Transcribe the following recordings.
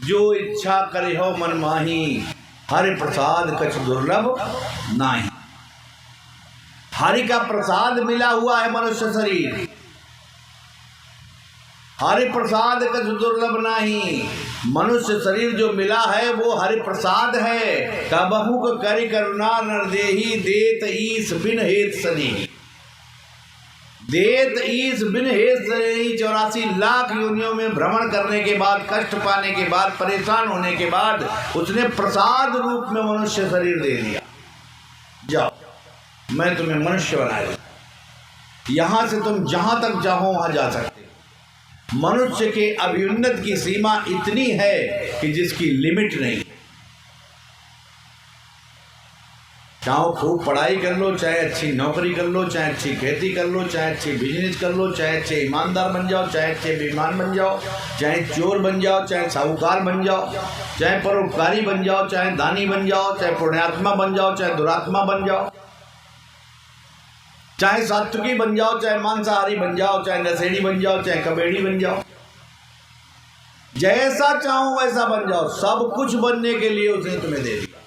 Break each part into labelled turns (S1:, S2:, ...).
S1: जो इच्छा करे हो मन माही, हरि प्रसाद कछ दुर्लभ नाही। हरि का प्रसाद मिला हुआ है मनुष्य शरीर, हरि प्रसाद कछ दुर्लभ नाही। मनुष्य शरीर जो मिला है वो हरि प्रसाद है। कबहू को करि करुणा नर देही, देत ईस बिन हेत सनेही। देत ईस बिन हेत सनेही। 84 लाख योनियों में भ्रमण करने के बाद, कष्ट पाने के बाद, परेशान होने के बाद उसने प्रसाद रूप में मनुष्य शरीर दे दिया। जाओ, मैं तुम्हें मनुष्य बनाया, यहां से तुम जहां तक चाहो वहां जा सकते। मनुष्य के अभ्युन्नत की सीमा इतनी है कि जिसकी लिमिट नहीं। चाहो खूब पढ़ाई कर लो, चाहे अच्छी नौकरी कर लो, चाहे अच्छी खेती कर लो, चाहे अच्छी बिजनेस कर लो, चाहे अच्छे ईमानदार बन जाओ, चाहे अच्छे बेईमान बन जाओ, चाहे चोर बन जाओ, चाहे साहूकार बन जाओ, चाहे परोपकारी बन जाओ, चाहे दानी बन जाओ, चाहे पुण्यात्मा बन जाओ, चाहे दुरात्मा बन जाओ, चाहे सात्विकी बन जाओ, चाहे मांसाहारी बन जाओ, चाहे नशेड़ी बन जाओ, चाहे कबेड़ी बन जाओ, जैसा चाहो वैसा बन जाओ। सब कुछ बनने के लिए उसने तुम्हें दे दिया।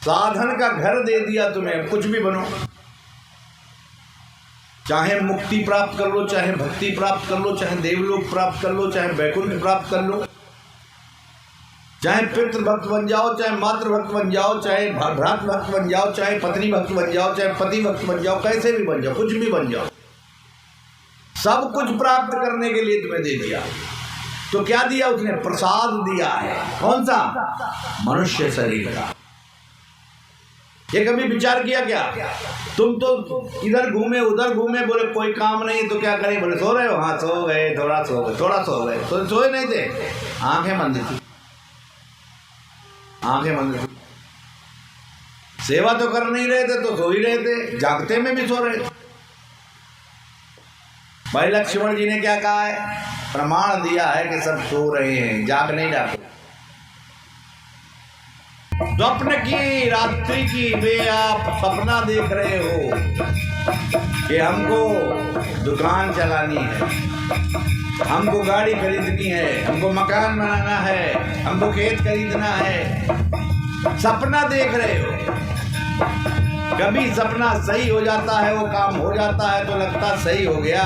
S1: साधन का घर दे दिया तुम्हें, कुछ भी बनो। चाहे मुक्ति प्राप्त कर लो, चाहे भक्ति प्राप्त कर लो, चाहे देवलोक प्राप्त कर लो, चाहे वैकुंठ प्राप्त कर लो, चाहे पितृभक्त बन जाओ, चाहे मातृभक्त बन जाओ, चाहे भ्रातृभक्त बन जाओ, चाहे पत्नी भक्त बन जाओ, चाहे पति भक्त बन जाओ, कैसे भी बन जाओ, कुछ भी बन जाओ। सब कुछ प्राप्त करने के लिए तुम्हें दे दिया। तो क्या दिया उसने? प्रसाद दिया है। कौन सा? मनुष्य शरीर का। ये कभी विचार किया क्या? तुम तो इधर घूमे उधर घूमे, बोले कोई काम नहीं तो क्या करें? बोले सो रहे हो? हाँ सो गए, थोड़ा सो गए, थोड़ा सो गए। तो सोए नहीं थे, आंखें बंद थी, आंखें बंद थी। सेवा तो कर नहीं रहे थे तो सो ही रहे थे, जागते में भी सो रहे थे। भाई लक्ष्मण जी ने क्या कहा है? प्रमाण दिया है कि सब सो रहे हैं, जाग नहीं रहे। स्वप्न की रात्रि की वे आप सपना देख रहे हो कि हमको दुकान चलानी है, हमको गाड़ी खरीदनी है, हमको मकान बनाना है, हमको खेत खरीदना है। सपना देख रहे हो। कभी सपना सही हो जाता है, वो काम हो जाता है तो लगता सही हो गया,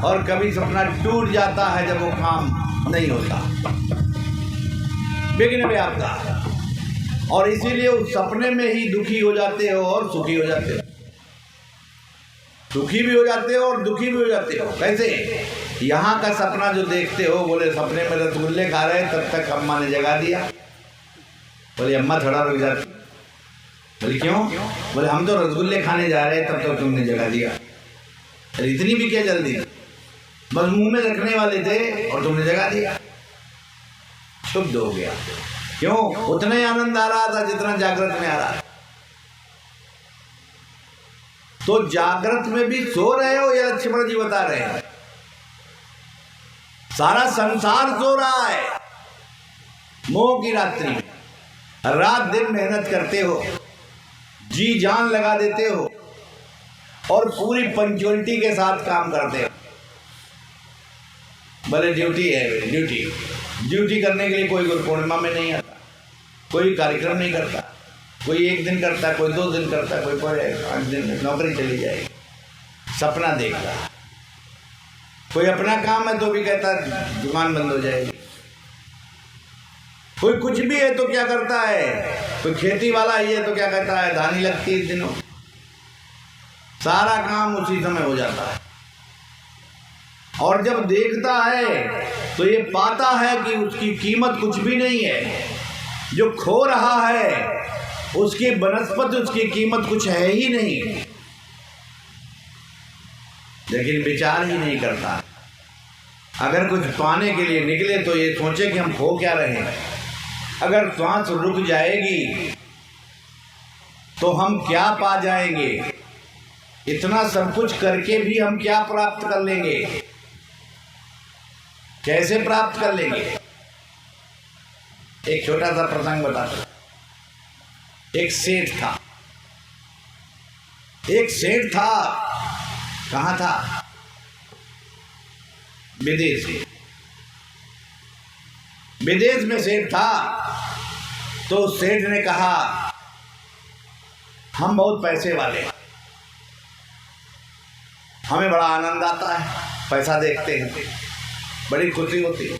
S1: और कभी सपना टूट जाता है जब वो काम नहीं होता, विघ्न व्याप्ता। और इसीलिए उस सपने में ही दुखी हो जाते हो और सुखी हो जाते हो। सुखी भी हो जाते हो और दुखी भी हो जाते हो। कैसे? यहाँ का सपना जो देखते हो, बोले सपने में रसगुल्ले खा रहे, तब तक अम्मा ने जगा दिया। बोले अम्मा थोड़ा रुक जाती। बोले क्यों? बोले हम तो रसगुल्ले खाने जा रहे, तब तक तुमने जगा दिया। अरे इतनी भी क्या जल्दी? बस मुंह में रखने वाले थे और तुमने जगा दिया। शुद्ध हो गया। क्यों? उतना ही आनंद आ रहा था जितना जागृत में आ रहा है। तो जागृत में भी सो रहे हो, या लक्ष्मण जी बता रहे हैं? सारा संसार सो रहा है मोह की रात्रि में। रात दिन मेहनत करते हो, जी जान लगा देते हो, और पूरी पंक्चुअलिटी के साथ काम करते हो। भले ड्यूटी है, ड्यूटी करने के लिए कोई गुरु पूर्णिमा में नहीं आता, कोई कार्यक्रम नहीं करता, कोई एक दिन करता, कोई 2 दिन करता, कोई पूरे 8 दिन में नौकरी चली जाएगी। सपना देख रहा है। कोई अपना काम है तो भी कहता है दुकान बंद हो जाएगी। कोई कुछ भी है तो क्या करता है? कोई खेती वाला ही है तो क्या कहता है धानी लगती है इस दिनों। सारा काम उसी समय हो जाता है। और जब देखता है तो ये पाता है कि उसकी कीमत कुछ भी नहीं है। जो खो रहा है उसकी बनस्पत, उसकी कीमत कुछ है ही नहीं, लेकिन विचार ही नहीं करता। अगर कुछ पाने के लिए निकले तो ये सोचे कि हम खो क्या रहे हैं। अगर श्वास रुक जाएगी तो हम क्या पा जाएंगे? इतना सब कुछ करके भी हम क्या प्राप्त कर लेंगे? कैसे प्राप्त कर लेंगे? एक छोटा सा प्रसंग बताता। एक सेठ था, कहाँ था? विदेश में। विदेश में सेठ था, तो सेठ ने कहा हम बहुत पैसे वाले हैं, हमें बड़ा आनंद आता है, पैसा देखते हैं, बड़ी खुशी होती है,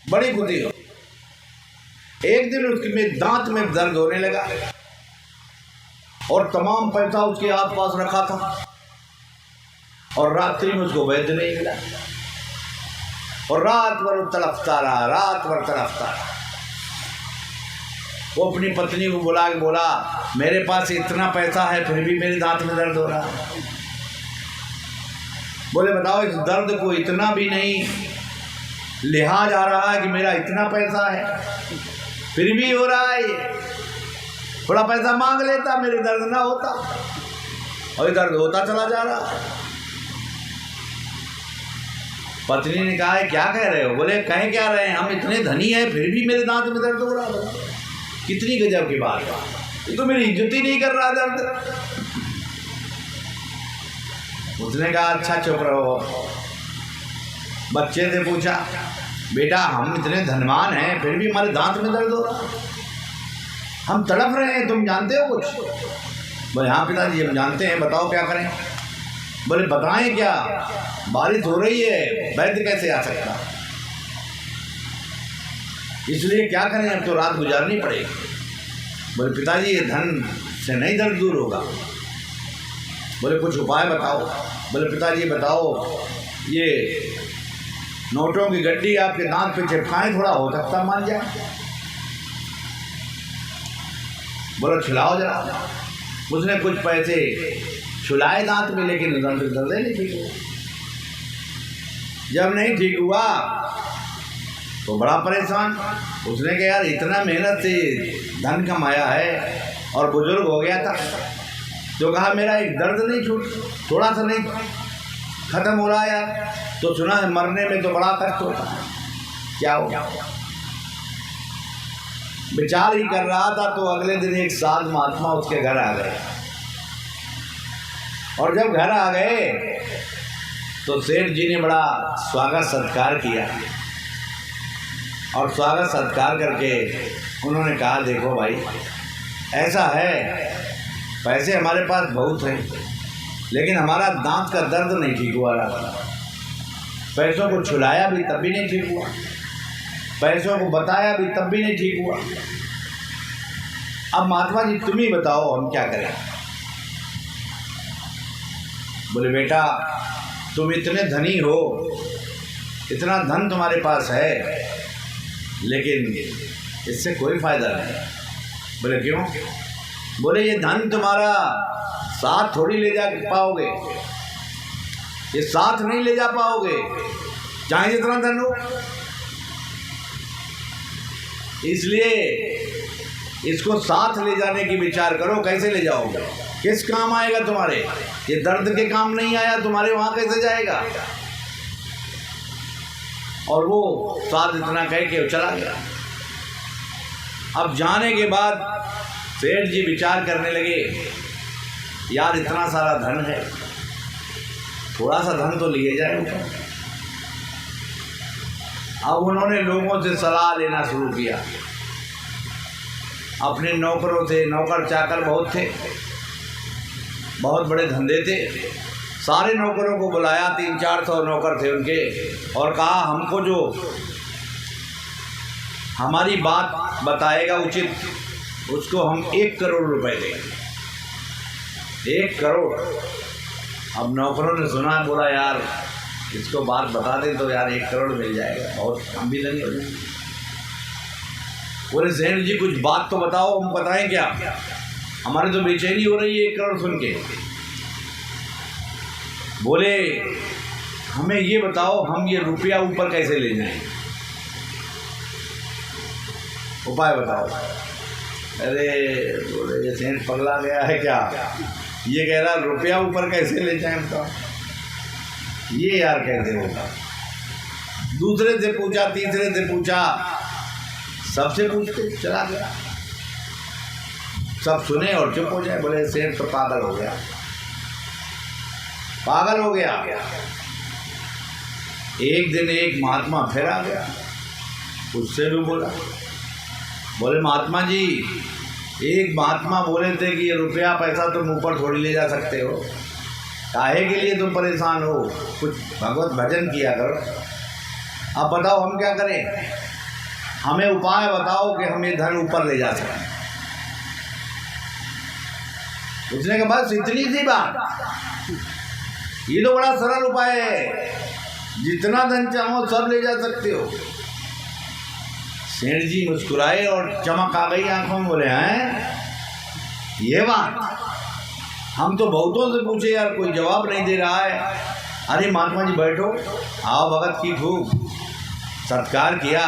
S1: बड़ी खुशी होती। एक दिन उसके दांत में दर्द होने लगा और तमाम पैसा उसके आसपास रखा था, और रात्रि में उसको वैद्य नहीं मिला, और रात भर तड़पता रहा, रात भर तड़पता रहा। वो अपनी पत्नी को बुला के बोला, मेरे पास इतना पैसा है फिर भी मेरे दांत में दर्द हो रहा है। बोले बताओ, इस दर्द को इतना भी नहीं लिहाज आ रहा है कि मेरा इतना पैसा है फिर भी हो रहा है, ये थोड़ा पैसा मांग लेता मेरे दर्द ना होता, और दर्द होता चला जा रहा। पत्नी ने कहा है क्या कह रहे हो? बोले कहें क्या रहे हैं, हम इतने धनी हैं फिर भी मेरे दांत में दर्द हो रहा है। कितनी गजब की बात है, ये तो मेरी इज्जत ही नहीं कर रहा दर्द। उसने कहा अच्छा चुप रहो। बच्चे से पूछा, बेटा हम इतने धनवान हैं फिर भी हमारे दांत में दर्द हो रहा, हम तड़प रहे हैं, तुम जानते हो कुछ? बोले हाँ पिताजी हम जानते हैं, बताओ क्या करें? बोले बताएं क्या, बारिश हो रही है, वैद्य कैसे आ सकता, इसलिए क्या करें, अब तो रात गुजारनी पड़ेगी। बोले पिताजी ये धन से नहीं दर्द दूर होगा। बोले कुछ उपाय बताओ। बोले पिताजी बताओ, ये नोटों की गड्डी आपके दांत पे चिपकाएं, थोड़ा हो सकता मान जाए। बोलो छिलाओ जरा। उसने कुछ पैसे छुलाए दांत में, लेकिन दर्द नहीं ठीक हुआ। जब नहीं ठीक हुआ तो बड़ा परेशान। उसने कहा यार इतना मेहनत से धन कमाया है और बुजुर्ग हो गया था, तो कहा मेरा एक दर्द नहीं छूट, थोड़ा सा नहीं खत्म हो रहा है यार, तो सुना है मरने में तो बड़ा कष्ट होता है, क्या हो? विचार ही कर रहा था तो अगले दिन एक साधु महात्मा उसके घर आ गए, और जब घर आ गए तो सेठ जी ने बड़ा स्वागत सत्कार किया, और स्वागत सत्कार करके उन्होंने कहा देखो भाई ऐसा है, पैसे हमारे पास बहुत हैं लेकिन हमारा दांत का दर्द नहीं ठीक हुआ रहा, पैसों को छुलाया भी तब भी नहीं ठीक हुआ, पैसों को बताया भी तब भी नहीं ठीक हुआ। अब महात्मा जी तुम ही बताओ हम क्या करें? बोले बेटा तुम इतने धनी हो, इतना धन तुम्हारे पास है, लेकिन इससे कोई फायदा नहीं। बोले क्यों? बोले ये धन तुम्हारा साथ थोड़ी ले जा पाओगे, ये साथ नहीं ले जा पाओगे चाहे जितना धन हो, इसलिए इसको साथ ले जाने की विचार करो, कैसे ले जाओगे, किस काम आएगा तुम्हारे? ये दर्द के काम नहीं आया, तुम्हारे वहां कैसे जाएगा? और वो साथ इतना कह के चला गया। अब जाने के बाद सेठ जी विचार करने लगे, यार इतना सारा धन है, थोड़ा सा धन तो लिए जाए ऊपर। अब उन्होंने लोगों से सलाह लेना शुरू किया, अपने नौकरों से, नौकर चाकर बहुत थे, बहुत बड़े धंधे थे, सारे नौकरों को बुलाया, 300-400 नौकर थे उनके, और कहा हमको जो हमारी बात बताएगा उचित, उसको हम 1 करोड़ रुपए देंगे। 1 करोड़। अब नौकरों ने सुना, बोला यार इसको बात बता दें तो यार 1 करोड़ मिल जाएगा, बहुत हम भी नहीं हो जाएंगे। बोले सेठ जी कुछ बात तो बताओ, हम बताएं क्या, हमारे तो बेचैनी हो रही है 1 करोड़ सुन के। बोले हमें ये बताओ हम ये रुपया ऊपर कैसे ले जाएं, उपाय बताओ। अरे बोले ये सेठ पगला गया है क्या, ये कह रहा रुपया ऊपर कैसे ले जाएं बताओ, ये यार कैसे होगा? दूसरे से पूछा, तीसरे से पूछा, सबसे पूछते चला गया, सब सुने और चुप हो जाए। बोले सेठ तो पागल हो गया, पागल हो गया। एक दिन एक महात्मा फिर आ गया, उससे भी बोला, बोले महात्मा जी, एक महात्मा बोले थे कि ये रुपया पैसा तुम ऊपर थोड़ी ले जा सकते हो, काहे के लिए तुम परेशान हो, कुछ भगवत भजन किया करो। अब बताओ हम क्या करें, हमें उपाय बताओ कि हम ये धन ऊपर ले जा सकें। उसने कहा बस इतनी सी बात, ये तो बड़ा सरल उपाय है, जितना धन चाहो सब ले जा सकते हो। सेठ जी मुस्कुराए और चमक आ गई आंखों में, बोले हैं ये बात, हम तो बहुतों से पूछे यार, कोई जवाब नहीं दे रहा है। अरे महात्मा जी बैठो, आओ भगत की खूब सत्कार किया।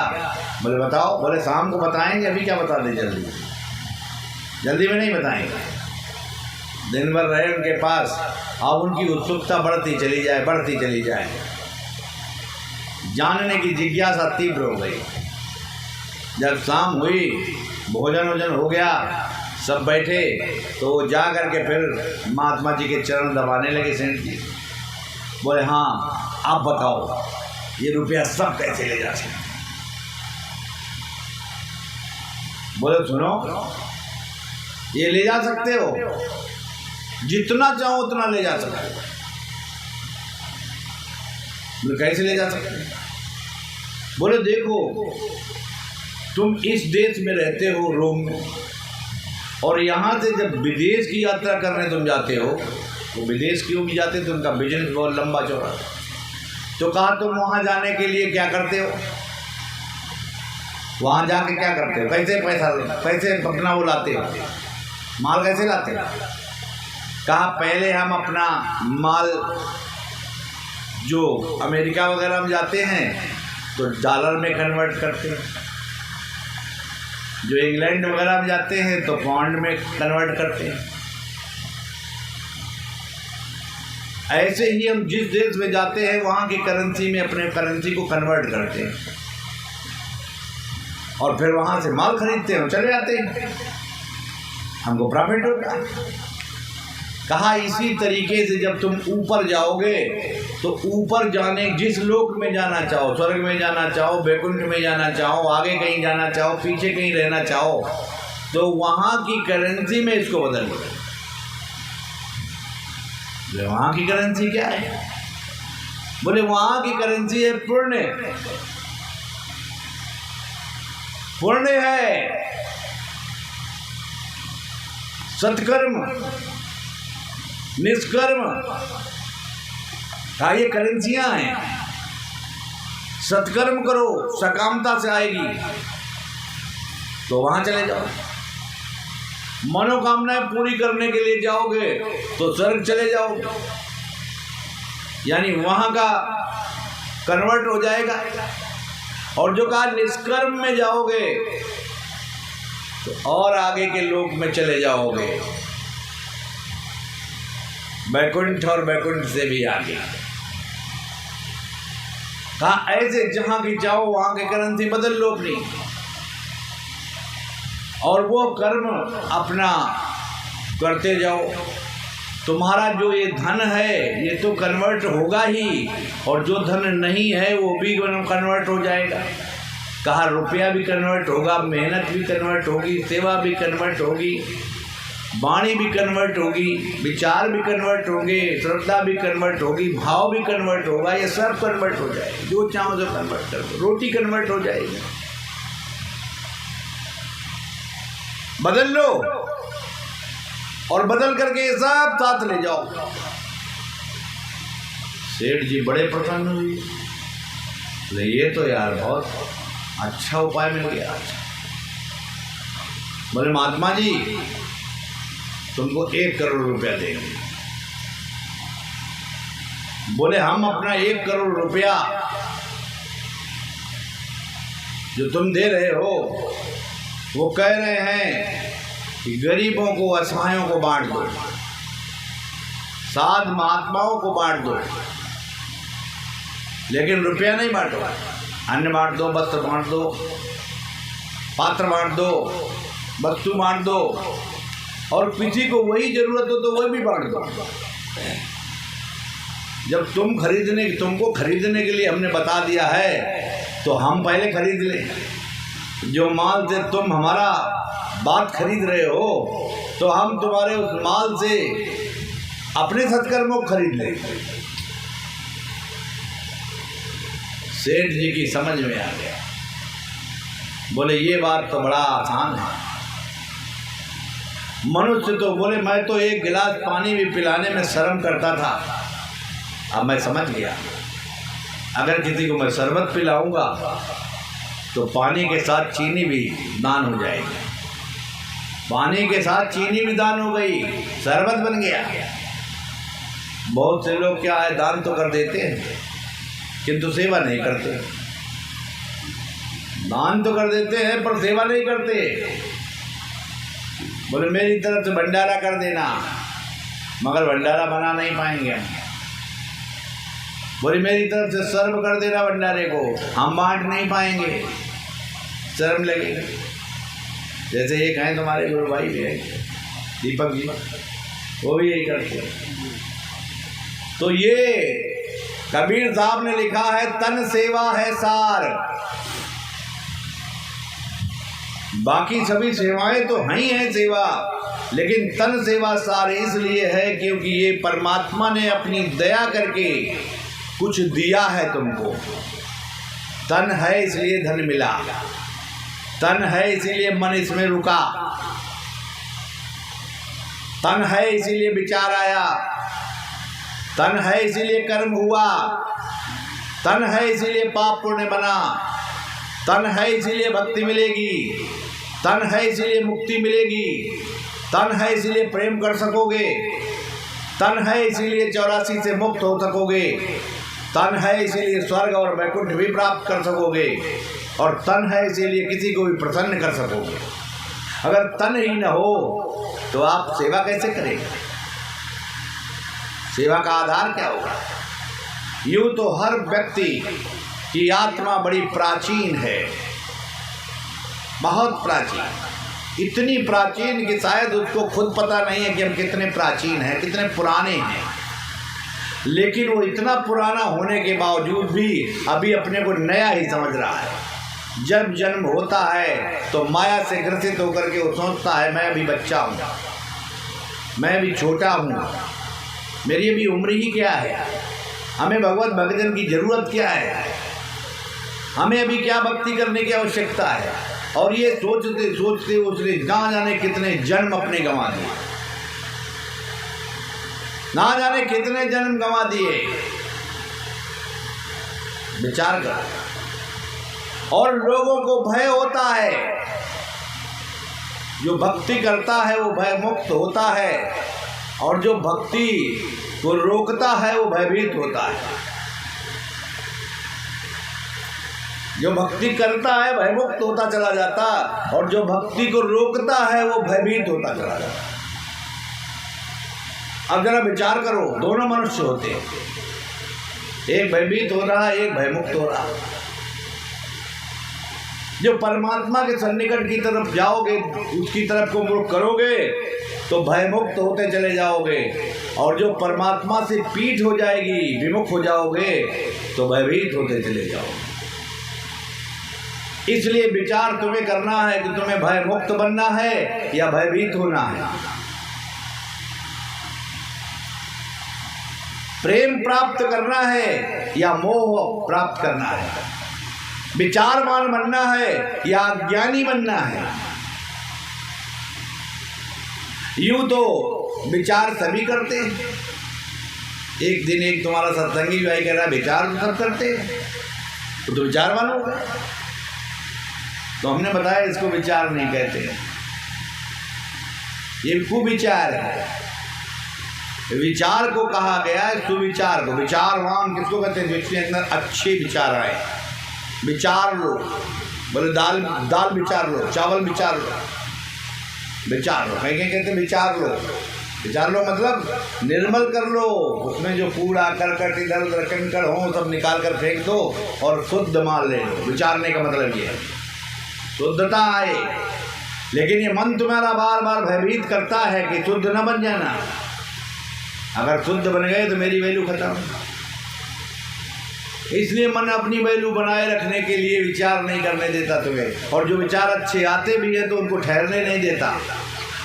S1: बोले बताओ, बोले शाम को बताएंगे, अभी क्या बता दें, जल्दी जल्दी में नहीं बताएंगे। दिन भर रहे उनके पास, अब उनकी उत्सुकता बढ़ती चली जाए, बढ़ती चली जाए, जानने की जिज्ञासा तीव्र हो गई। जब शाम हुई, भोजन वोजन हो गया, सब बैठे, तो जा कर के फिर महात्मा जी के चरण दबाने लगे सेठ जी। बोले हाँ आप बताओ, ये रुपया सब कैसे ले जा सकते? बोले सुनो, ये ले जा सकते हो, जितना चाहो उतना ले जा सकते हो। बोले कैसे ले जा सकते? बोले देखो, तुम इस देश में रहते हो रोम में, और यहाँ से जब विदेश की यात्रा करने तुम जाते हो, तो विदेश क्यों भी जाते, तो उनका बिजनेस बहुत लंबा चौड़ा। तो कहा तुम वहाँ जाने के लिए क्या करते हो, वहाँ जाके क्या करते हो, कैसे पैसा, कैसे अपना वो लाते हो, माल कैसे लाते हो? कहा पहले हम अपना माल जो अमेरिका वगैरह में जाते हैं तो डॉलर में कन्वर्ट करते हैं, जो इंग्लैंड वगैरह में जाते हैं तो पाउंड में कन्वर्ट करते हैं। ऐसे ही हम जिस देश में जाते हैं वहाँ की करेंसी में अपने करेंसी को कन्वर्ट करते हैं, और फिर वहाँ से माल खरीदते हैं, चले जाते हैं, हमको प्रॉफिट होता है। कहा इसी तरीके से जब तुम ऊपर जाओगे, तो ऊपर जाने, जिस लोक में जाना चाहो, स्वर्ग में जाना चाहो, वैकुंठ में जाना चाहो, आगे कहीं जाना चाहो, पीछे कहीं रहना चाहो, तो वहाँ की करेंसी में इसको बदल लो। वहाँ की करेंसी क्या है? बोले वहाँ की करेंसी है पुण्य। पुण्य है, सत्कर्म, निष्कर्म, का ये करेंसियां हैं। सत्कर्म करो, सकामता से आएगी, तो वहां चले जाओ। मनोकामनाएं पूरी करने के लिए जाओगे तो स्वर्ग चले जाओगे, यानी वहां का कन्वर्ट हो जाएगा। और जो कहा निष्कर्म में जाओगे तो और आगे के लोक में चले जाओगे, वैकुंठ, और वैकुंठ से भी आगे। कहा ऐसे जहां की चाहो वहां की करेंसी बदल लो अपनी, और वो कर्म अपना करते जाओ। तुम्हारा जो ये धन है ये तो कन्वर्ट होगा ही, और जो धन नहीं है वो भी कन्वर्ट हो जाएगा। कहा रुपया भी कन्वर्ट होगा, मेहनत भी कन्वर्ट होगी, सेवा भी कन्वर्ट होगी, वाणी भी कन्वर्ट होगी, विचार भी कन्वर्ट होंगे, श्रद्धा भी कन्वर्ट होगी, भाव भी कन्वर्ट होगा, ये सब कन्वर्ट हो जाएगा। जो चाहो तो कन्वर्ट कर दो, रोटी कन्वर्ट हो जाएगी, बदल लो, और बदल करके सब साथ ले जाओ। सेठ जी बड़े प्रसन्न हुए, ये तो यार बहुत अच्छा उपाय मिल गया। बोले महात्मा जी तुमको 1 करोड़ रुपया देंगे। बोले हम अपना 1 करोड़ रुपया जो तुम दे रहे हो, वो कह रहे हैं कि गरीबों को, असहायों को बांट दो, साध महात्माओं को बांट दो, लेकिन रुपया नहीं बांटो। अन्न बांट दो, वस्त्र बांट दो, पात्र बांट दो, वस्तु बांट दो, और किसी को वही जरूरत हो तो वही भी बांट दो। जब तुमको खरीदने के लिए हमने बता दिया है, तो हम पहले खरीद लें। जो माल से तुम हमारा बात खरीद रहे हो तो हम तुम्हारे उस माल से अपने सत्कर्मों को खरीद लें। सेठ जी की समझ में आ गया, बोले ये बात तो बड़ा आसान है। मनुष्य तो बोले मैं तो एक गिलास पानी भी पिलाने में शर्म करता था, अब मैं समझ गया अगर किसी को मैं शरबत पिलाऊंगा तो पानी के साथ चीनी भी दान हो जाएगी। पानी के साथ चीनी भी दान हो गई, शरबत बन गया। बहुत से लोग क्या है, दान तो कर देते हैं किंतु सेवा नहीं करते। दान तो कर देते हैं पर सेवा नहीं करते। बोले मेरी तरफ से भंडारा कर देना, मगर भंडारा बना नहीं पाएंगे हम। बोले मेरी तरफ से सर्व कर देना भंडारे को, हम बांट नहीं पाएंगे, शर्म लगेगी। जैसे एक हैं तुम्हारे गुरु भाई भी है दीपक जी, वो भी यही करते हैं। तो ये कबीर साहब ने लिखा है, तन सेवा है सार। बाकी सभी सेवाएं तो हैं ही हैं सेवा, लेकिन तन सेवा सार इसलिए है क्योंकि ये परमात्मा ने अपनी दया करके कुछ दिया है तुमको। तन है इसलिए धन मिला, तन है इसीलिए मन इसमें रुका, तन है इसीलिए विचार आया, तन है इसीलिए कर्म हुआ, तन है इसीलिए पाप पुण्य बना, तन है इसीलिए भक्ति मिलेगी, तन है इसीलिए मुक्ति मिलेगी, तन है इसीलिए प्रेम कर सकोगे, तन है इसीलिए 84 से मुक्त हो सकोगे, तन है इसीलिए स्वर्ग और वैकुंठ भी प्राप्त कर सकोगे, और तन है इसीलिए किसी को भी प्रसन्न कर सकोगे। अगर तन ही न हो तो आप सेवा कैसे करेंगे? सेवा का आधार क्या होगा? यूं तो हर व्यक्ति की आत्मा बड़ी प्राचीन है, बहुत प्राचीन, इतनी प्राचीन कि शायद उसको खुद पता नहीं है कि हम कितने प्राचीन हैं, कितने पुराने हैं। लेकिन वो इतना पुराना होने के बावजूद भी अभी अपने को नया ही समझ रहा है। जब जन्म होता है तो माया से ग्रसित होकर के वो सोचता है मैं अभी बच्चा हूँ, मैं अभी छोटा हूँ, मेरी अभी उम्र ही क्या है, हमें भगवत भजन की जरूरत क्या है, हमें अभी क्या भक्ति करने की आवश्यकता है। और ये सोचते सोचते उसने ना जाने कितने जन्म अपने गंवा दिए, ना जाने कितने जन्म गंवा दिए। विचार कर। और लोगों को भय होता है, जो भक्ति करता है वो भय मुक्त होता है, और जो भक्ति को रोकता है वो भयभीत होता है। जो भक्ति करता है भयमुक्त होता चला जाता, और जो भक्ति को रोकता है वो भयभीत होता चला जाता। अब जरा विचार करो, दोनों मनुष्य होते हैं, एक भयभीत हो रहा है, एक भयमुक्त हो रहा है। जो परमात्मा के सन्निकट की तरफ जाओगे, उसकी तरफ को मुख करोगे तो भयमुक्त होते चले जाओगे, और जो परमात्मा से पीठ हो जाएगी, विमुख हो जाओगे तो भयभीत होते चले जाओगे। इसलिए विचार तुम्हें करना है कि तुम्हें भयमुक्त बनना है या भयभीत होना है। प्रेम प्राप्त करना है या मोह प्राप्त करना है, विचारवान बनना है या ज्ञानी बनना है। यूं तो विचार सभी करते हैं। एक दिन एक तुम्हारा सत्संगी भाई कह रहा विचार तो सब करते हैं, तो विचारवान होगा। तो हमने बताया इसको विचार नहीं कहते, ये कुविचार है। विचार को कहा गया है सुविचार को। विचारवान किसको कहते हैं? जिसके अंदर अच्छे विचार आए। विचार लो, बोले दाल विचार लो, चावल विचार लो, विचार लो। कहीं कहीं कहते विचार लो। विचार लो मतलब निर्मल कर लो, उसमें जो कूड़ा करकट इधर उधर कंकड़ हो सब निकाल कर फेंक दो और शुद्ध माल ले लो। विचारने का मतलब ये है शुद्धता आए। लेकिन ये मन तुम्हारा बार बार भयभीत करता है कि शुद्ध न बन जाना। अगर शुद्ध बन गए तो मेरी वैल्यू खत्म। इसलिए मन अपनी वैल्यू बनाए रखने के लिए विचार नहीं करने देता तुम्हें, और जो विचार अच्छे आते भी हैं तो उनको ठहरने नहीं देता,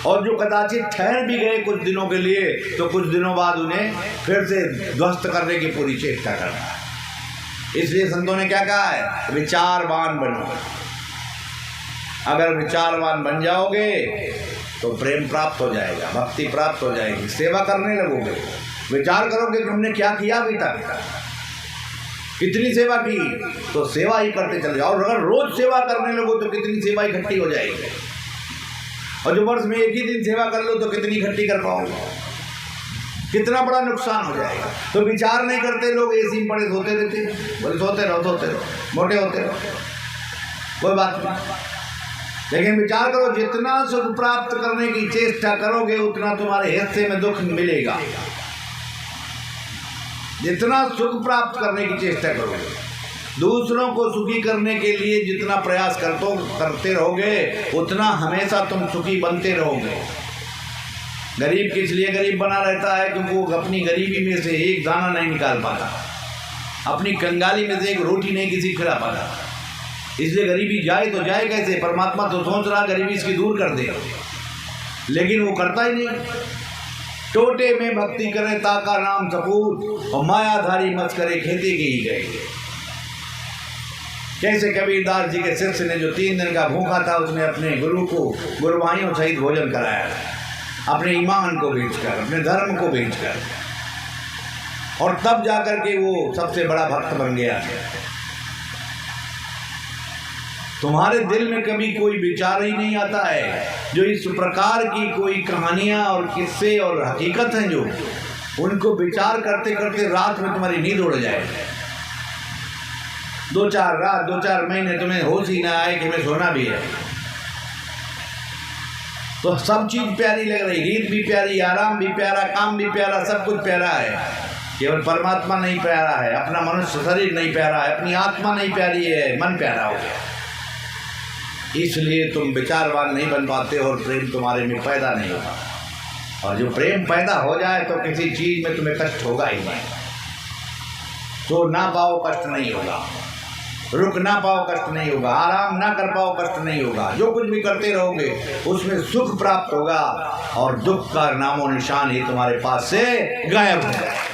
S1: और जो कदाचित ठहर भी गए कुछ दिनों के लिए तो कुछ दिनों बाद उन्हें फिर से ध्वस्त करने की पूरी चेष्टा करता है। इसलिए संतों ने क्या कहा है, विचारवान बनो। अगर विचारवान बन जाओगे तो प्रेम प्राप्त हो जाएगा, भक्ति प्राप्त हो जाएगी, सेवा करने लगोगे। विचार करोगे कि हमने क्या किया अभी तक, कितनी सेवा की, तो सेवा ही करते चले जाओ। और अगर रोज सेवा करने लगो तो कितनी सेवा इकट्ठी हो जाएगी, और जो वर्ष में एक ही दिन सेवा कर लो तो कितनी इकट्ठी कर पाओगे, कितना बड़ा नुकसान हो जाएगा। तो विचार नहीं करते लोग, एसी में पड़े सोते रहते, बोले सोते रहो मोटे होते रहो, कोई बात नहीं। लेकिन विचार करो, जितना सुख प्राप्त करने की चेष्टा करोगे उतना तुम्हारे हिस्से में दुख मिलेगा। जितना सुख प्राप्त करने की चेष्टा करोगे, दूसरों को सुखी करने के लिए जितना प्रयास करते रहोगे उतना हमेशा तुम सुखी बनते रहोगे। गरीब किस लिए गरीब बना रहता है, क्योंकि वो अपनी गरीबी में से एक दाना नहीं निकाल पाता, अपनी कंगाली में से एक रोटी नहीं किसी खिला पाता। इसलिए गरीबी जाए तो जाए कैसे, परमात्मा तो सोच रहा गरीबी इसकी दूर कर दे, लेकिन वो करता ही नहीं। टोटे में भक्ति करे ताका नाम सपूत, और मायाधारी मत करे खेती की ही गई। कैसे कबीरदास जी के शिष्य ने जो 3 दिन का भूखा था, उसने अपने गुरु को गुरुभाइयों सहित भोजन कराया, अपने ईमान को बेचकर, अपने धर्म को बेचकर, और तब जाकर के वो सबसे बड़ा भक्त बन गया। तुम्हारे दिल में कभी कोई विचार ही नहीं आता है, जो इस प्रकार की कोई कहानियां और किस्से और हकीकत हैं, जो उनको विचार करते करते रात में तुम्हारी नींद उड़ जाए। 2-4 रात 2-4 महीने तुम्हें होश ही ना आए कि हमें सोना भी है। तो सब चीज प्यारी लग रही, नींद भी प्यारी, आराम भी प्यारा, काम भी प्यारा, सब कुछ प्यारा है, केवल परमात्मा नहीं प्यारा है, अपना मनुष्य शरीर नहीं प्यारा है, अपनी आत्मा नहीं प्यारी है, मन प्यारा हो गया। इसलिए तुम विचारवान नहीं बन पाते और प्रेम तुम्हारे में पैदा नहीं होगा। और जो प्रेम पैदा हो जाए तो किसी चीज में तुम्हें कष्ट होगा ही नहीं। तो ना पाओ कष्ट नहीं होगा, रुक ना पाओ कष्ट नहीं होगा, आराम ना कर पाओ कष्ट नहीं होगा। जो कुछ भी करते रहोगे उसमें सुख प्राप्त होगा, और दुख का नामो निशान ही तुम्हारे पास से गायब हो जाएगा।